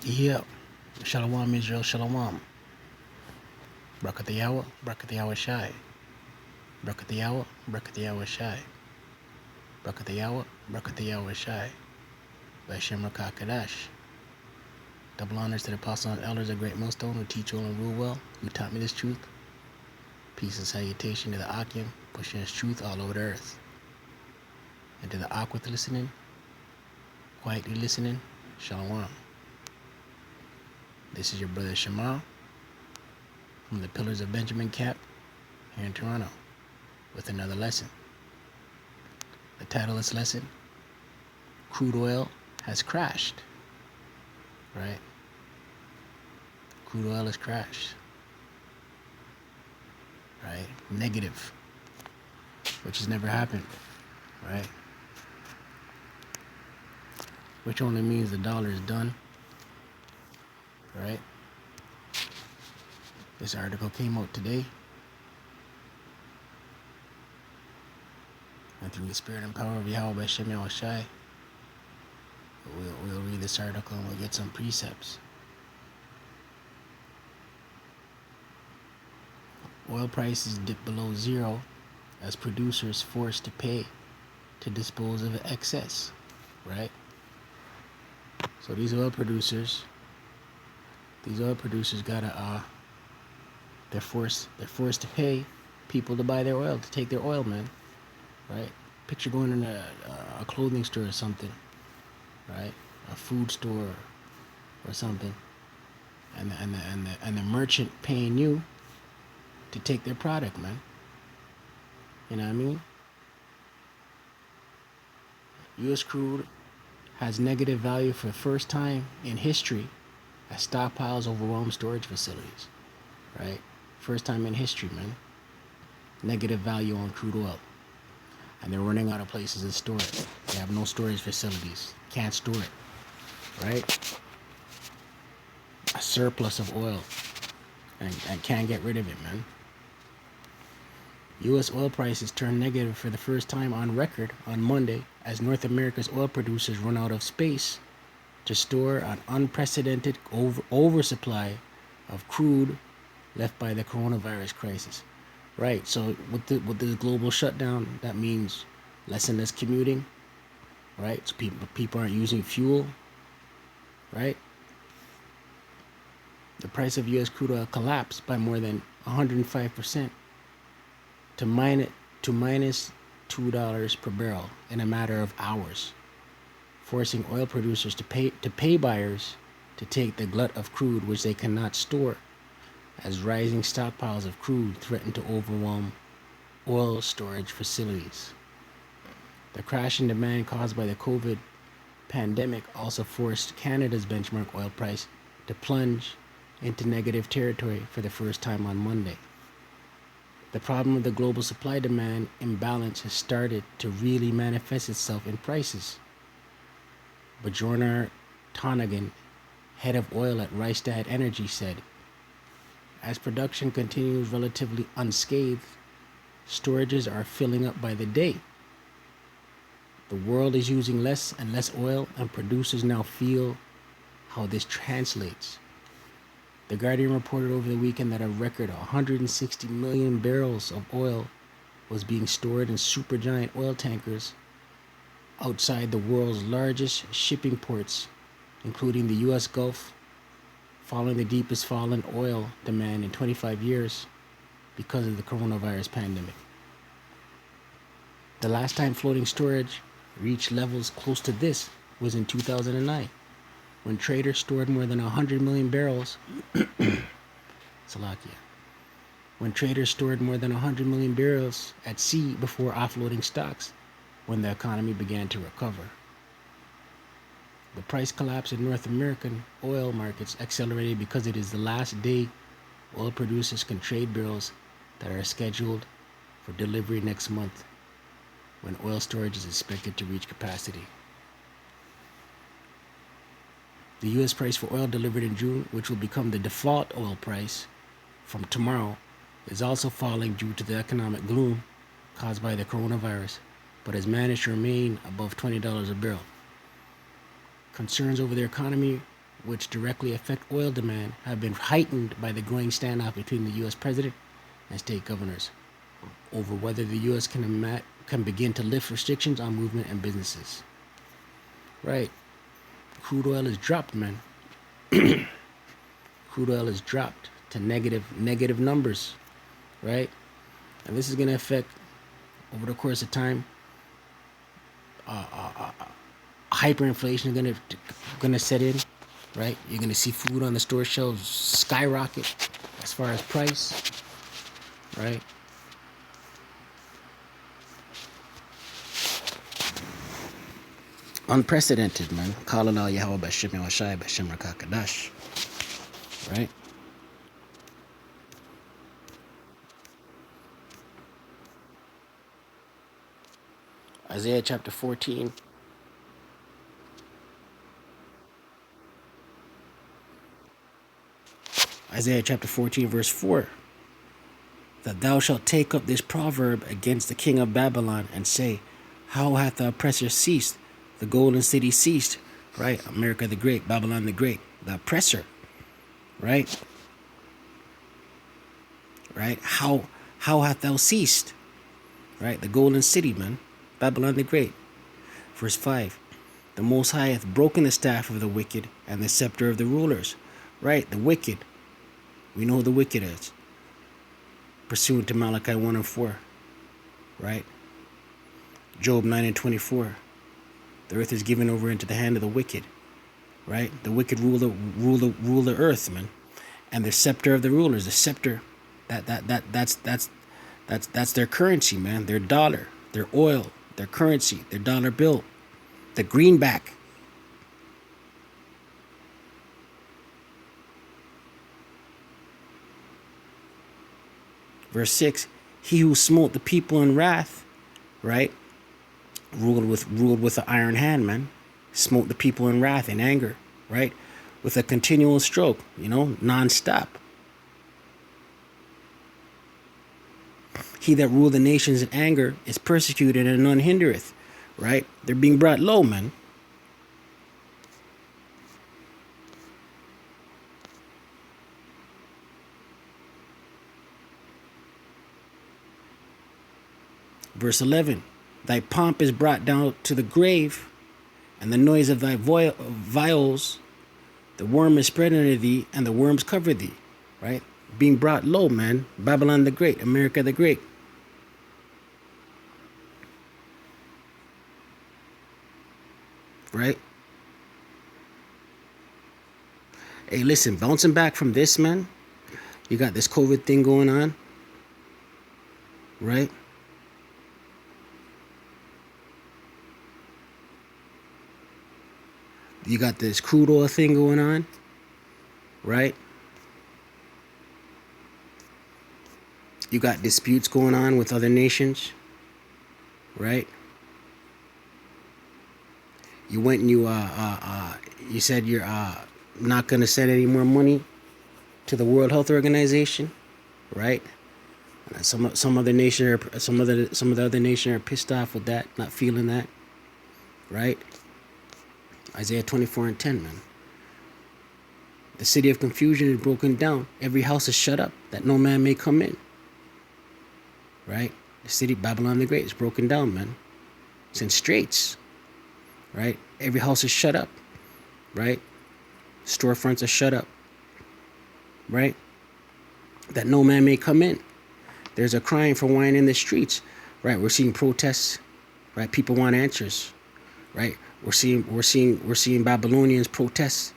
Yep. Shalom Israel, Shalom. Brakatayawa Shai. Brakatayawa Shai. Brakatayawa Shai. Bashem Rakakadash. Double honors to the apostles and elders of Great Millstone who teach well and rule well, who taught me this truth. Peace and salutation to the Akim, pushing his truth all over the earth. And to the Akwith listening, quietly listening, Shalom. This is your brother Shema from the Pillars of Benjamin Cap here in Toronto with another lesson. The title of this lesson, Crude Oil Has Crashed. Right? Crude oil has crashed. Right? Negative. Which has never happened. Right? Which only means the dollar is done. Right? This article came out today. And through the spirit and power of Yahweh Bashem Yahushai, we'll read this article and we'll get some precepts. Oil prices dip below zero as producers forced to pay to dispose of excess, right? So these oil producers gotta they're forced to pay people to buy their oil, to take their oil, man, right? Picture going in a clothing store or something, right? A food store or something, and the merchant paying you to take their product, man. You know what I mean? U.S. crude has negative value for the first time in history as stockpiles overwhelm storage facilities, right? First time in history, man. Negative value on crude oil. And they're running out of places to store it. They have no storage facilities. Can't store it, right? A surplus of oil and can't get rid of it, man. U.S. oil prices turned negative for the first time on record on Monday as North America's oil producers run out of space to store an unprecedented oversupply of crude left by the coronavirus crisis. Right, so with the global shutdown, that means less and less commuting, right? So people aren't using fuel, right? The price of U.S. crude oil collapsed by more than 105% to minus $2 per barrel in a matter of hours, forcing oil producers to pay buyers to take the glut of crude which they cannot store, as rising stockpiles of crude threaten to overwhelm oil storage facilities. The crash in demand caused by the COVID pandemic also forced Canada's benchmark oil price to plunge into negative territory for the first time on Monday. The problem of the global supply-demand imbalance has started to really manifest itself in prices. Bjornar Tonnegan, head of oil at Rystad Energy, said, as production continues relatively unscathed, storages are filling up by the day. The world is using less and less oil, and producers now feel how this translates. The Guardian reported over the weekend that a record 160 million barrels of oil was being stored in supergiant oil tankers outside the world's largest shipping ports, including the U.S. Gulf, following the deepest fall in oil demand in 25 years because of the coronavirus pandemic. The last time floating storage reached levels close to this was in 2009, when traders stored more than 100 million barrels when traders stored more than 100 million barrels at sea before offloading stocks when the economy began to recover. The price collapse in North American oil markets accelerated because it is the last day oil producers can trade barrels that are scheduled for delivery next month, when oil storage is expected to reach capacity. The U.S. price for oil delivered in June, which will become the default oil price from tomorrow, is also falling due to the economic gloom caused by the coronavirus, but has managed to remain above $20 a barrel. Concerns over the economy which directly affect oil demand, have been heightened by the growing standoff between the U.S. president and state governors over whether the U.S. can begin to lift restrictions on movement and businesses. Right. Crude oil is dropped, man. Crude oil is dropped to negative numbers, right? And this is going to affect, over the course of time, hyperinflation is gonna set in, right? You're gonna see food on the store shelves skyrocket as far as price, right? Unprecedented, man. Calling out Yahweh Bashim Yahweh Bashim Rakakadash, right? Isaiah chapter 14. Isaiah chapter 14, verse 4. That thou shalt take up this proverb against the king of Babylon and say, how hath the oppressor ceased? The golden city ceased, right? America the Great, Babylon the Great, the oppressor, right? Right? How hath thou ceased? Right? The golden city, man. Babylon the Great. Verse 5. The Most High hath broken the staff of the wicked and the scepter of the rulers. Right? The wicked. We know who the wicked is. Pursuant to Malachi 1 and 4. Right? Job 9 and 24. The earth is given over into the hand of the wicked. Right? The wicked rule the earth, man. And the scepter of the rulers. The scepter, that's their currency, man. Their dollar, their oil, their currency, their dollar bill. The greenback. Verse 6, he who smote the people in wrath, right? Ruled with an iron hand, man. Smote the people in wrath, in anger, right? With a continual stroke, non-stop. He that ruled the nations in anger is persecuted and none hindereth, right? They're being brought low, man. Verse 11, thy pomp is brought down to the grave, and the noise of thy viols, the worm is spread under thee, and the worms cover thee, right? Being brought low, man. Babylon the Great, America the Great. Right? Hey, listen, bouncing back from this, man, you got this COVID thing going on, right? You got this crude oil thing going on, right? You got disputes going on with other nations, right? You went and you said you're not going to send any more money to the World Health Organization, right? Some of the other nation are pissed off with that, not feeling that, right? Isaiah 24 and 10, man. The city of confusion is broken down. Every house is shut up, that no man may come in. Right? The city, Babylon the Great, is broken down, man. It's in straits. Right? Every house is shut up. Right? Storefronts are shut up. Right? That no man may come in. There's a crying for wine in the streets. Right? We're seeing protests. Right? People want answers. Right? We're seeing Babylonians protest,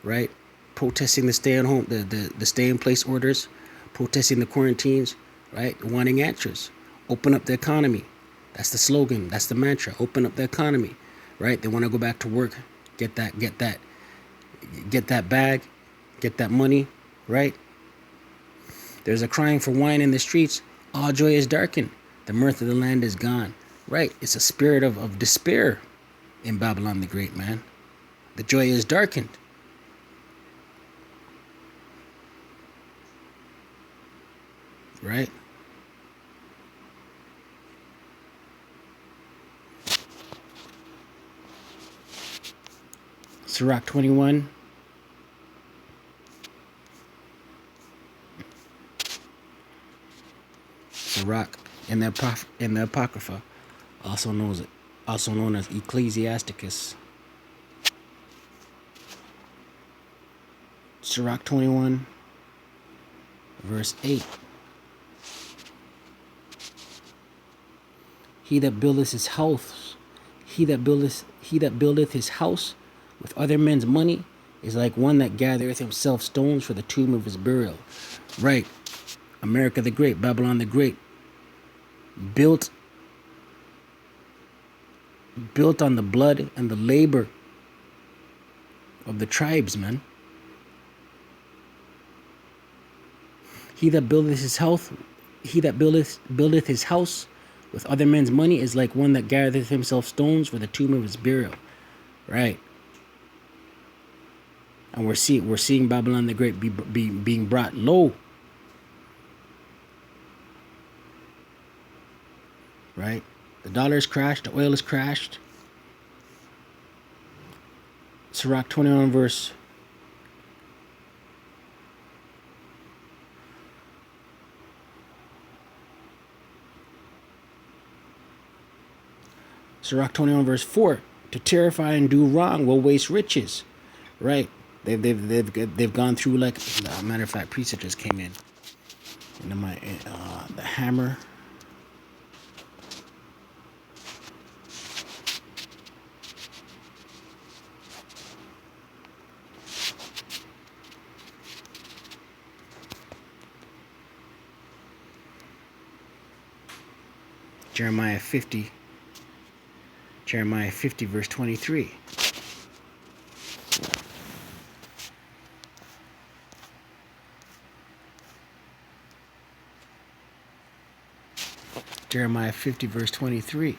right? Protesting the stay at home, the stay in place orders, protesting the quarantines, right? Wanting answers. Open up the economy. That's the slogan. That's the mantra. Open up the economy, right? They want to go back to work, get that bag, get that money, right? There's a crying for wine in the streets. All joy is darkened. The mirth of the land is gone, right? It's a spirit of despair in Babylon the Great, man. The joy is darkened. Right? Sirach 21 Sirach in the Apocrypha, also known as Ecclesiasticus. Sirach 21, verse 8. He that buildeth his house with other men's money is like one that gathereth himself stones for the tomb of his burial. Right. America the Great, Babylon the Great, built on the blood and the labor of the tribes, man. He that buildeth his house with other men's money is like one that gathereth himself stones for the tomb of his burial. Right. And we're seeing Babylon the Great being brought low. Right? The dollar is crashed, the oil is crashed. Sirach 21 verse Sirach 21 verse 4. To terrify and do wrong will waste riches. Right? They've gone through, like, matter of fact, preset just came in. And my the hammer. Jeremiah 50 verse 23. Jeremiah 50 verse 23.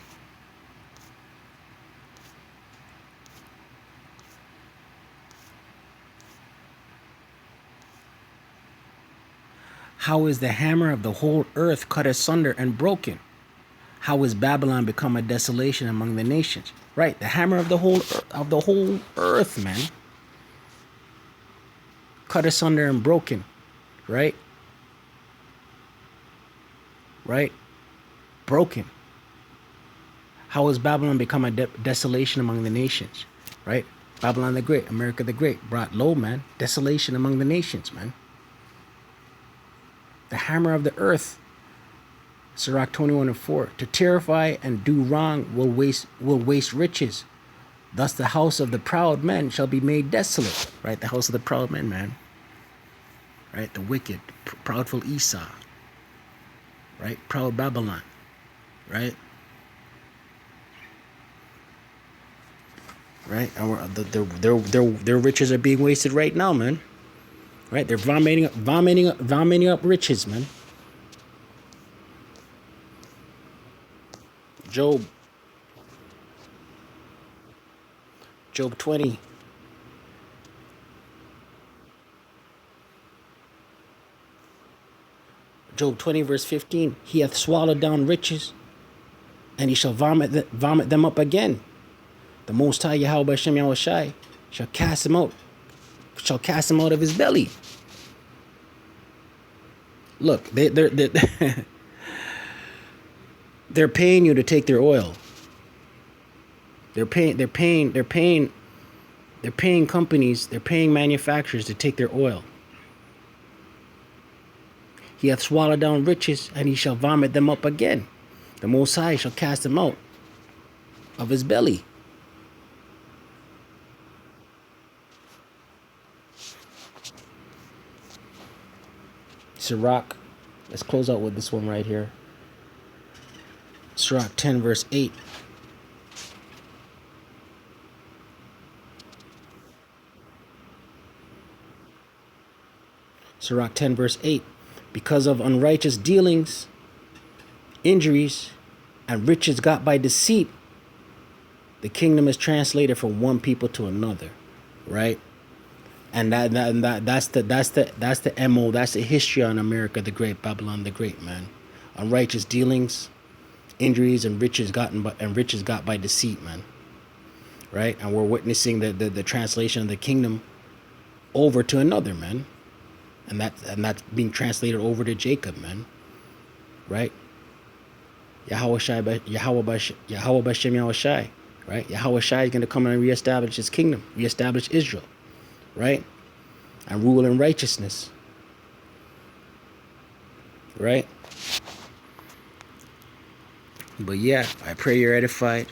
How is the hammer of the whole earth cut asunder and broken? How is Babylon become a desolation among the nations? Right, the hammer of the whole earth, man. Cut asunder and broken. Right? Right? Broken. How has Babylon become a desolation among the nations? Right? Babylon the Great, America the Great, brought low, man. Desolation among the nations, man. The hammer of the earth. Sirach 21 and 4. To terrify and do wrong will waste riches. Thus the house of the proud men shall be made desolate. Right? The house of the proud men, man. Right? The wicked, proudful Esau. Right? Proud Babylon. Right? Right? And their riches are being wasted right now, man. Right? They're vomiting up riches, man. Job 20. Job 20 verse 15. He hath swallowed down riches, and he shall vomit them up again. The Most High Yahweh Hashem Yahushai shall cast him out of his belly. Look, they're paying you to take their oil. They're paying companies, they're paying manufacturers to take their oil. He hath swallowed down riches, and he shall vomit them up again. The Most High shall cast them out of his belly. Sirach, let's close out with this one right here. Sirach 10 verse 8. Sirach 10 verse 8. Because of unrighteous dealings, injuries, and riches got by deceit, the kingdom is translated from one people to another. Right? And that's the MO, that's the history on America the Great, Babylon the Great, man. Unrighteous dealings, injuries, and riches got by deceit, man. Right? And we're witnessing the translation of the kingdom over to another, man. And that's being translated over to Jacob, man. Right? Yahweh Bashem Yahweh Shai, right? Yahweh Shai is going to come and reestablish his kingdom, reestablish Israel, right? And rule in righteousness, right? But yeah, I pray you're edified.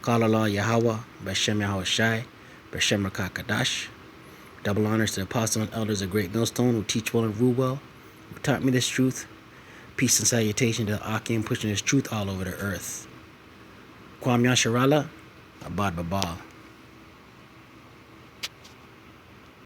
Call Allah Yahweh, Bashem Yahweh Shai, Bashem Rakakadash. Double honors to the apostles and elders of Great Millstone who teach well and rule well, who taught me this truth. Peace and salutation to the Akim pushing this truth all over the earth. Kwam Yasharala, Abad Babal.